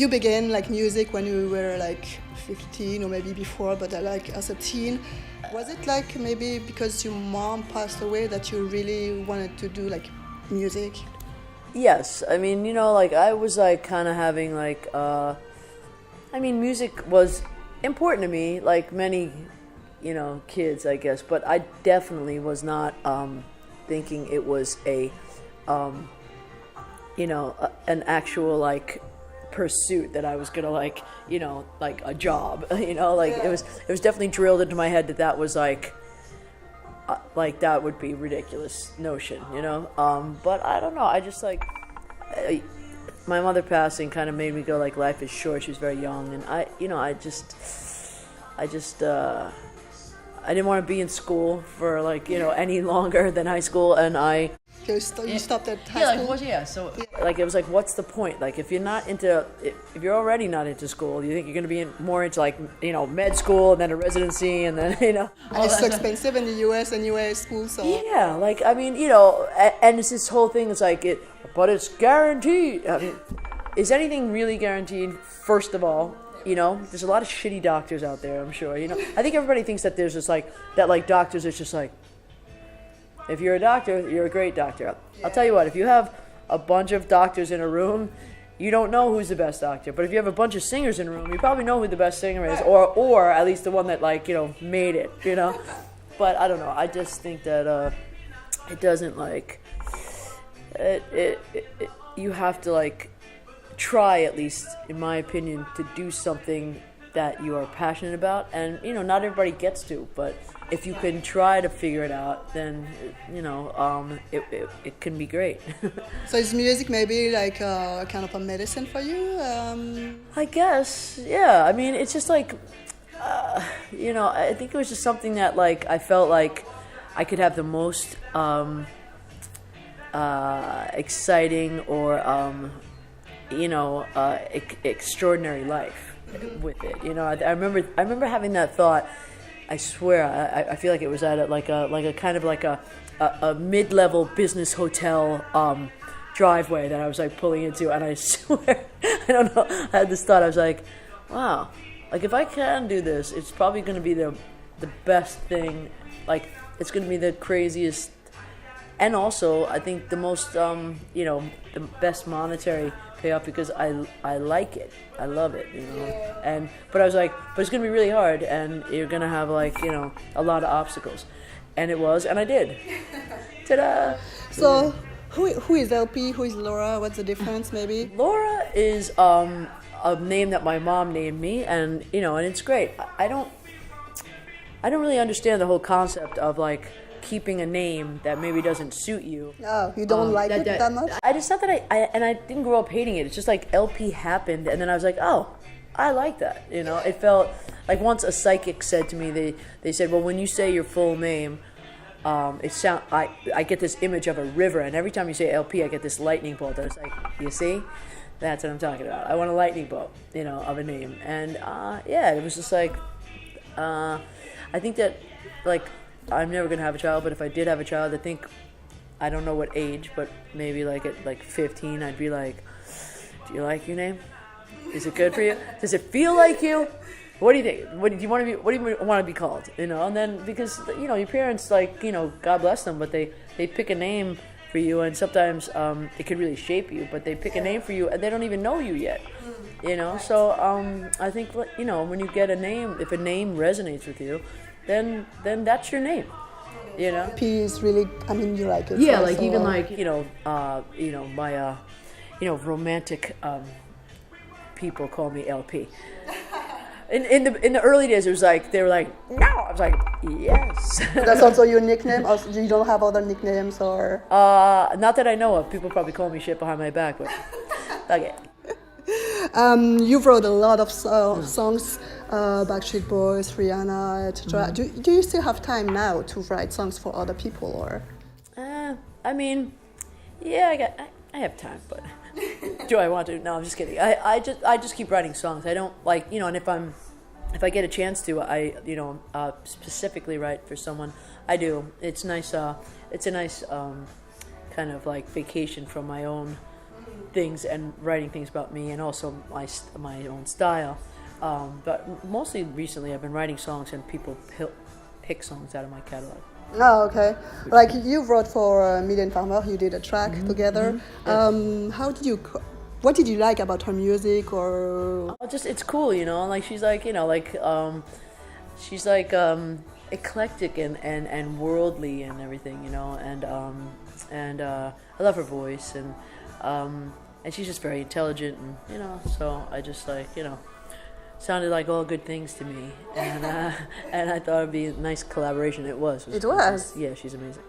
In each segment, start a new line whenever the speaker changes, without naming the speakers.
you began like music when you were like 15 or maybe before, but like as a teen. Was it like maybe because your mom passed away that you really wanted to do like music?
Yes, I mean, like I was like kind of having like, I mean, music was important to me, like many, kids, I guess. But I definitely was not thinking it was an actual like pursuit that I was gonna like, like a job. It was definitely drilled into my head that was like that would be a ridiculous notion, but I don't know, I just like my mother passing kind of made me go like life is short. She was very young, and I didn't want to be in school for like any longer than high school, and
You stopped at high school?
Like it was like, what's the point? Like if you're already not into school, you think you're going to be more into like, med school and then a residency and then,
And it's so expensive in the US anyway, school, so.
Yeah, like, I mean, and it's this whole thing is like, but it's guaranteed. I mean, is anything really guaranteed, first of all? There's a lot of shitty doctors out there, I'm sure. I think everybody thinks that there's just like, that like doctors, it's just like, if you're a doctor, you're a great doctor. I'll tell you what, if you have a bunch of doctors in a room, you don't know who's the best doctor. But if you have a bunch of singers in a room, you probably know who the best singer is, or at least the one that like, made it, But I don't know, I just think that it doesn't like, you have to like try, at least in my opinion, to do something that you are passionate about, and not everybody gets to, but if you can try to figure it out, then it can be great.
So is music maybe like a kind of a medicine for you?
I guess, yeah. I mean, it's just like I think it was just something that like I felt like I could have the most exciting or extraordinary life with it. I remember having that thought. I swear, I feel like it was at a kind of like a mid-level business hotel driveway that I was like pulling into, and I swear, I don't know, I had this thought. I was like, wow, like if I can do this, it's probably going to be the best thing. Like it's going to be the craziest, and also I think the most the best monetary payoff, because I like it, I love it, but I was like, but it's gonna be really hard, and you're gonna have like a lot of obstacles, and it was, and I did. Ta-da!
So who is LP? Who is Laura? What's the difference, maybe?
Laura is a name that my mom named me, and and it's great. I don't really understand the whole concept of like keeping a name that maybe doesn't suit you.
Oh, you don't like it that much?
I just thought that I didn't grow up hating it. It's just like LP happened, and then I was like, oh, I like that. It felt like once a psychic said to me, they said, well, when you say your full name, I get this image of a river, and every time you say LP, I get this lightning bolt. And it's like, you see, that's what I'm talking about. I want a lightning bolt, of a name, and it was just like, I think that like. I'm never going to have a child, but if I did have a child, I don't know what age, but maybe like at like 15, I'd be like, do you like your name? Is it good for you? Does it feel like you? What do you think? What do you want to be called? And then because, your parents, like, God bless them, but they pick a name for you, and sometimes it can really shape you, but they pick a name for you and they don't even know you yet. So I think, when you get a name, if a name resonates with you, then that's your name,
P is really, I mean, you like it.
Yeah, like even like my romantic people call me LP. In the early days, it was like they were like, no. I was like, yes.
That's also your nickname. Also, you don't have other nicknames or?
Not that I know of. People probably call me shit behind my back, but okay.
You wrote a lot of songs, Backstreet Boys, Rihanna, etc.
Mm-hmm.
Do you still have time now to write songs for other people, or?
I mean, yeah, I have time, but do I want to? No, I'm just kidding. I just keep writing songs. I don't like, and if I get a chance to, I specifically write for someone. I do. It's nice. It's a nice kind of like vacation from my own things and writing things about me, and also my own style. But mostly recently, I've been writing songs, and people pick songs out of my catalog.
Oh, okay. Like you wrote for Mylène Farmer, you did a track together. How did you? What did you like about her music, or?
Oh, just it's cool, you know. Like she's like, you know, like she's like eclectic and worldly and everything, you know. And I love her voice, and she's just very intelligent, and you know. So I just like, you know, sounded like all good things to me, and I thought it'd be a nice collaboration. It was.
It was.
Yeah, she's amazing.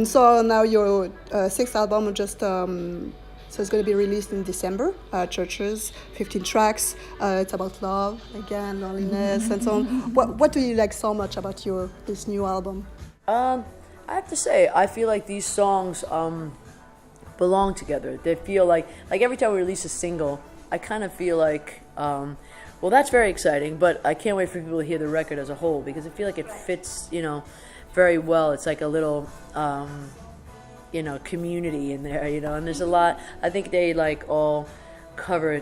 So now your sixth album just so it's going to be released in December. Churches, 15 tracks. It's about love again, loneliness, and so on. What do you like so much about this new album?
I have to say, I feel like these songs belong together. They feel like every time we release a single, I kind of feel like. Well, that's very exciting, but I can't wait for people to hear the record as a whole, because I feel like it fits, you know, very well. It's like a little, you know, community in there, you know, and there's a lot. I think they like all cover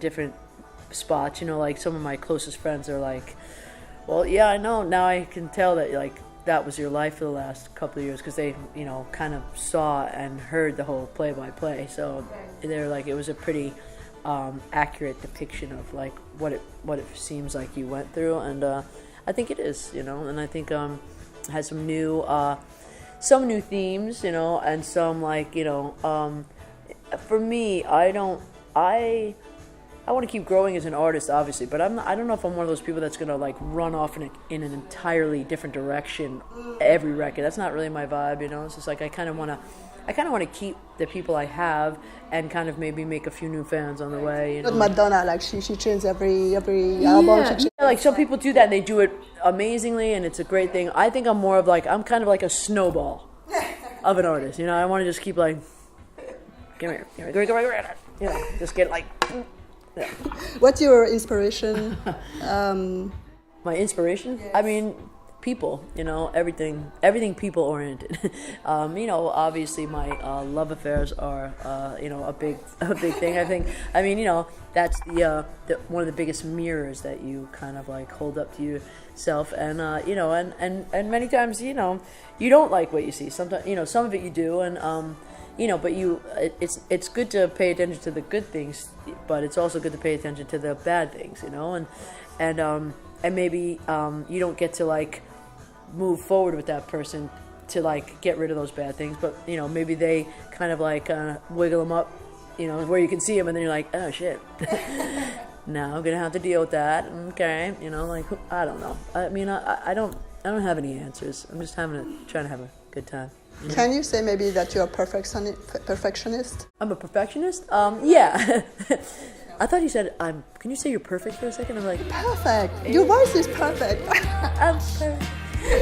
different spots, you know, like some of my closest friends are like, well, yeah, I know, now I can tell that like that was your life for the last couple of years, because they, you know, kind of saw and heard the whole play-by-play, so they're like, it was a pretty accurate depiction of like what it seems like you went through, and I think it is, you know, and I think it has some new themes, you know, and some like, you know, for me, I want to keep growing as an artist, obviously, but I don't know if I'm one of those people that's gonna like run off in an entirely different direction every record. That's not really my vibe, you know. It's just like I kind of want to keep the people I have and kind of maybe make a few new fans on the way. You know?
Not Madonna, like she changes every album.
Yeah, like some people do that and they do it amazingly and it's a great thing. I think I'm more of like, I'm kind of like a snowball of an artist. You know, I want to just keep like, come here, you know, just get like. Yeah.
What's your inspiration?
My inspiration?
Yes.
I mean, people, you know, everything people oriented. You know, obviously my love affairs are, you know, a big thing. I mean, you know, that's the one of the biggest mirrors that you kind of like hold up to yourself, and you know, and many times, you know, you don't like what you see. Sometimes, you know, some of it you do, and you know, but it's good to pay attention to the good things, but it's also good to pay attention to the bad things, you know, and maybe you don't get to like move forward with that person to like get rid of those bad things, but you know, maybe they kind of like wiggle them up, you know, where you can see them, and then you're like, oh shit, now I'm gonna have to deal with that. Okay, you know, like I don't know. I mean, I don't have any answers. I'm just trying to have a good time.
You know? Can you say maybe that you're a perfectionist?
I'm a perfectionist? Yeah. I thought you said can you say you're perfect for a second? I'm like,
perfect. Your voice is perfect.
I'm perfect.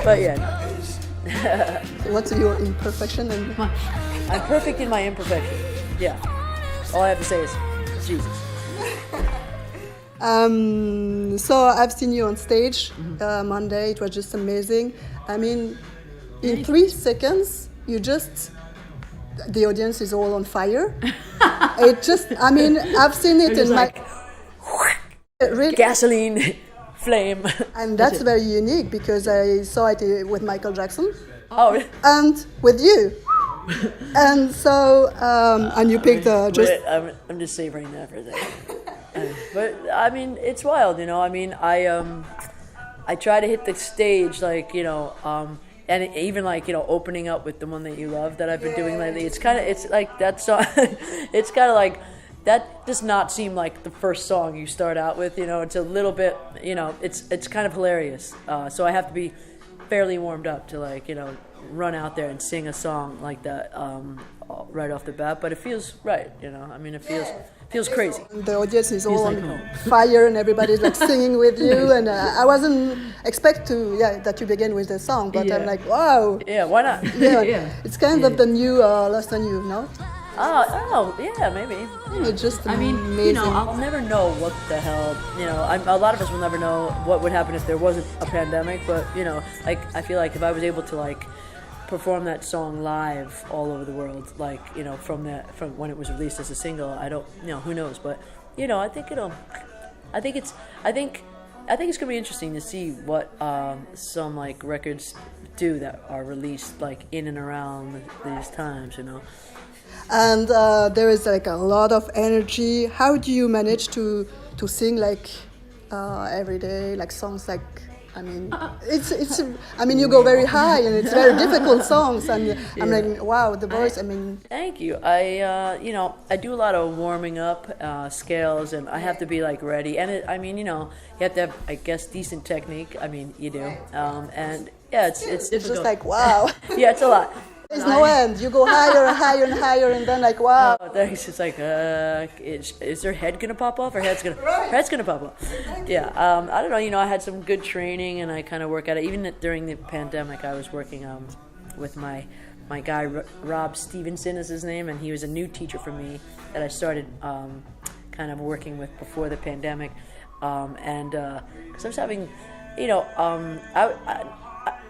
But yeah, no.
What's your imperfection?
I'm perfect in my imperfection. Yeah. All I have to say is Jesus.
So I've seen you on stage Monday. It was just amazing. I mean, in 3 seconds, the audience is all on fire. I mean, I've seen it in
like,
really,
gasoline, flame.
And that's very unique because I saw it with Michael Jackson.
Oh.
And with you. And so, and you picked just...
I'm just savoring that for a second. But, I mean, it's wild, you know. I mean, I try to hit the stage, like, you know, and even like, you know, opening up with The One That You Love that I've been doing lately. It's like that song. It's kind of like that does not seem like the first song you start out with. You know, it's a little bit. You know, it's kind of hilarious. So I have to be fairly warmed up to like, you know, run out there and sing a song like that right off the bat. But it feels right. You know, I mean, it feels crazy.
The audience is all on fire and everybody's like singing with you, and I wasn't expect that you begin with the song, but I'm like, wow.
Yeah, why not?
Yeah. It's kind of the new Lost on You, no?
Oh, yeah, maybe.
It's just amazing.
I mean, you know, I'll never know what the hell, you know, a lot of us will never know what would happen if there wasn't a pandemic, but, you know, like, I feel like if I was able to, like, perform that song live all over the world, like, from when it was released as a single. I don't, who knows, but I think it's gonna be interesting to see what some like records do that are released like in and around these times.
And there is like a lot of energy. How do you manage to sing like every day, like songs like? I mean, it's. I mean, you go very high, and it's very difficult songs. And I'm like, wow, the voice. I mean,
thank you. I do a lot of warming up scales, and I have to be like ready. And you have to have, I guess, decent technique. I mean, you do. And yeah, it's difficult.
It's just like wow.
Yeah, it's a lot.
There's no end. You go higher and higher and higher, and then like wow.
Oh, thanks. It's like, is their head gonna pop off or head's gonna pop off? Yeah. I don't know. I had some good training, and I kind of work at it. Even during the pandemic, I was working with my guy Rob Stevenson is his name, and he was a new teacher for me that I started kind of working with before the pandemic, and because I was having,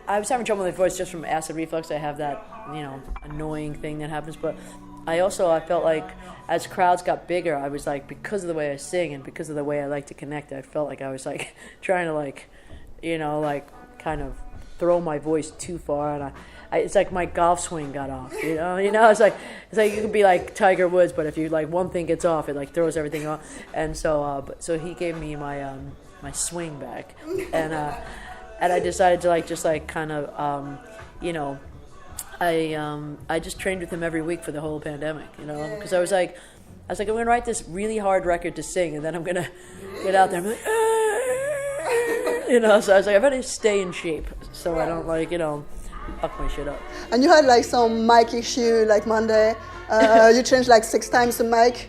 I was having trouble with my voice just from acid reflux. I have that, annoying thing that happens. But I felt like as crowds got bigger, I was like, because of the way I sing and because of the way I like to connect, I felt like I was like trying to like, kind of throw my voice too far. And it's like my golf swing got off, it's like you could be like Tiger Woods, but if you like one thing gets off, it like throws everything off. And so he gave me my swing back, and I decided to I just trained with him every week for the whole pandemic, because I was like, I'm gonna write this really hard record to sing, and then I'm gonna get out there and be like, so I was like, I better stay in shape so I don't fuck my shit up.
And you had like some mic issue like Monday. You changed like 6 times the mic.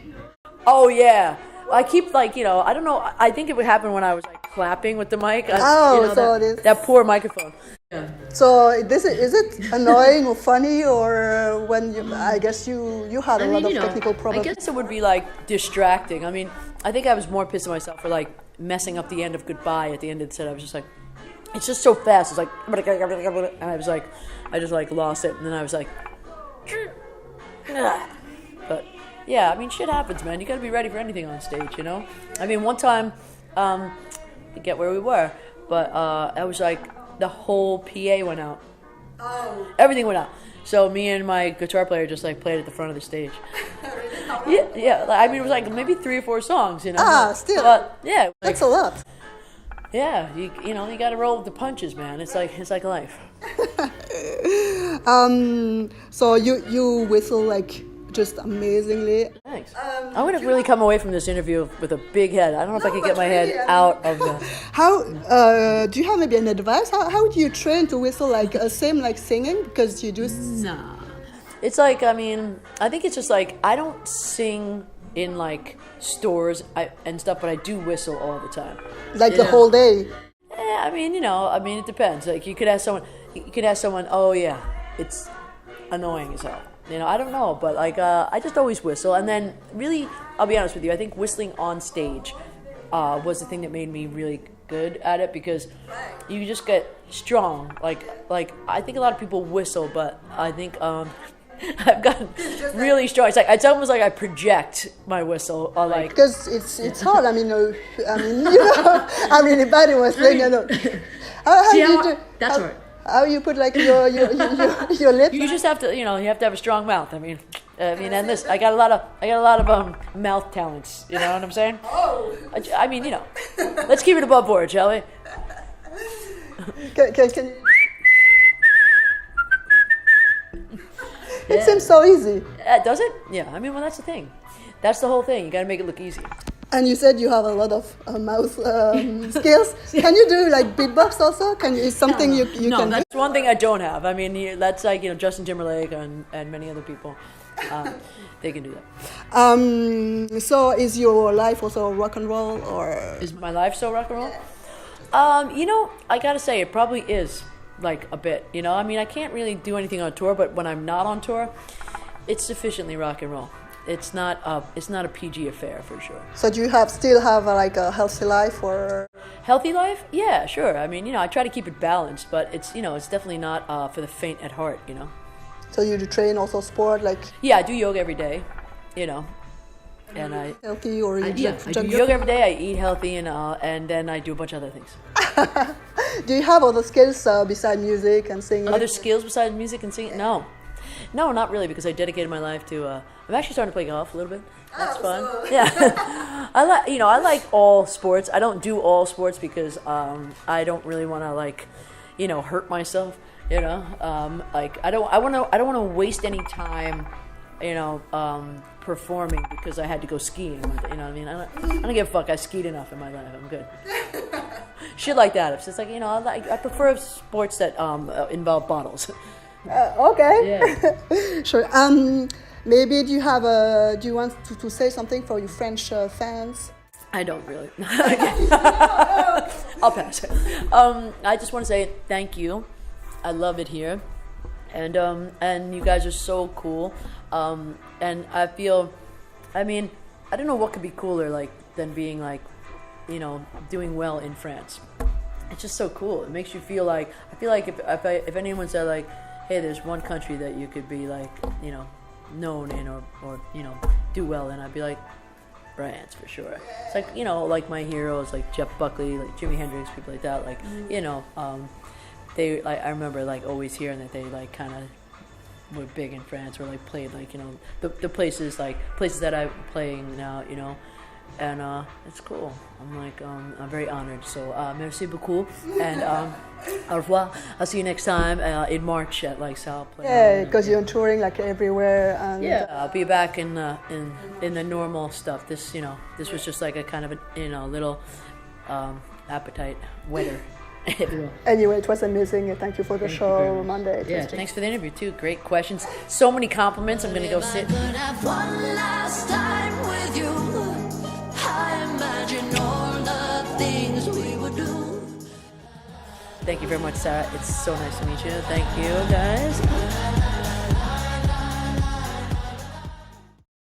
Oh yeah. I keep I don't know. I think it would happen when I was like clapping with the mic. That poor microphone. Yeah.
So is it annoying or funny, or when I guess you had a lot of technical problems?
I guess it would be like distracting. I mean, I think I was more pissed at myself for like messing up the end of Goodbye at the end of the set. I was just like, it's just so fast. It's like, and I was like, I just like lost it, and then I was like, but. Yeah, I mean, shit happens, man. You gotta be ready for anything on stage, I mean, one time, I forget where we were, but I was like, the whole PA went out. Oh. Everything went out. So me and my guitar player just like played at the front of the stage. Yeah. I mean, it was like maybe 3 or 4 songs,
Still.
But, yeah.
That's a lot.
Yeah, you gotta roll with the punches, man. It's like life.
So you whistle like just amazingly.
Thanks. I would have really come away from this interview with a big head. I don't know if I could get my head out of the...
How, do you have maybe an advice? How do you train to whistle like same like singing? Because you do...
Nah. It's like, I mean, I think it's just like, I don't sing in like stores and stuff, but I do whistle all the time.
Like the whole day?
Yeah, I mean, it depends. Like you could ask someone, oh yeah, it's annoying as hell. I don't know, but like I just always whistle, and then really, I'll be honest with you, I think whistling on stage was the thing that made me really good at it, because you just get strong. Like I think a lot of people whistle, but I think I've gotten really strong. It's almost like I project my whistle, like
because it's hard. I mean, if I was playing, how do you do?
That's right.
How you put like your lips?
You just have to, you have to have a strong mouth. I mean, and this, I got a lot of mouth talents. You know what I'm saying?
Oh.
I mean, let's keep it above board, shall we?
Can you? It seems so easy.
Does it? Yeah. I mean, well, that's the thing. That's the whole thing. You got to make it look easy.
And you said you have a lot of mouth skills. Can you do like beatbox also? Is something you can do?
No, that's one thing I don't have. I mean, that's like, Justin Timberlake and many other people. They can do
that. So is your life also rock and roll, or?
Is my life so rock and roll? I gotta say, it probably is like a bit. I mean, I can't really do anything on tour, but when I'm not on tour, it's sufficiently rock and roll. it's not a PG affair for sure.
So do you still have like a healthy life or?
Healthy life? Yeah, sure. I mean, I try to keep it balanced, but it's it's definitely not for the faint at heart.
So you do train also sport like
Yeah, I do yoga every day. And I
healthy or you
I do yoga every day. I eat healthy and then I do a bunch of other things.
Do you have other skills besides music and singing?
Other skills besides music and singing? No, not really, because I dedicated my life to. I'm actually starting to play golf a little bit. That's fun. Yeah, I like all sports. I don't do all sports because I don't really want to hurt myself. Like I don't want to waste any time. Performing because I had to go skiing. You know what I mean? I don't give a fuck. I skied enough in my life. I'm good. Shit like that. It's just like I prefer sports that involve bottles.
Okay.
Yeah.
Sure. Maybe do you want to say something for your French fans?
I don't really. I'll pass. I just want to say thank you. I love it here, and you guys are so cool. And I feel, I mean, I don't know what could be cooler than being doing well in France. It's just so cool. It makes you feel like, I feel like if anyone said hey, there's one country that you could be known in or do well in, I'd be like, France for sure. It's like my heroes like Jeff Buckley, like Jimi Hendrix, people like that. They I remember always hearing that they kind of were big in France or played the places that I'm playing now, and it's cool. I'm very honored. So merci beaucoup and au revoir. I'll see you next time in March at South.
Yeah, because you're touring everywhere. And
yeah, I'll be back in the normal stuff. This was just a kind of a little appetite wetter.
Anyway, it was amazing. Thank you for the show, Monday.
Yeah, thanks for the interview too. Great questions. So many compliments. I'm gonna go sit.
Have one last time with you. I imagine all the things we would do.
Thank you very much, Sarah. It's so nice to meet you. Thank you, guys.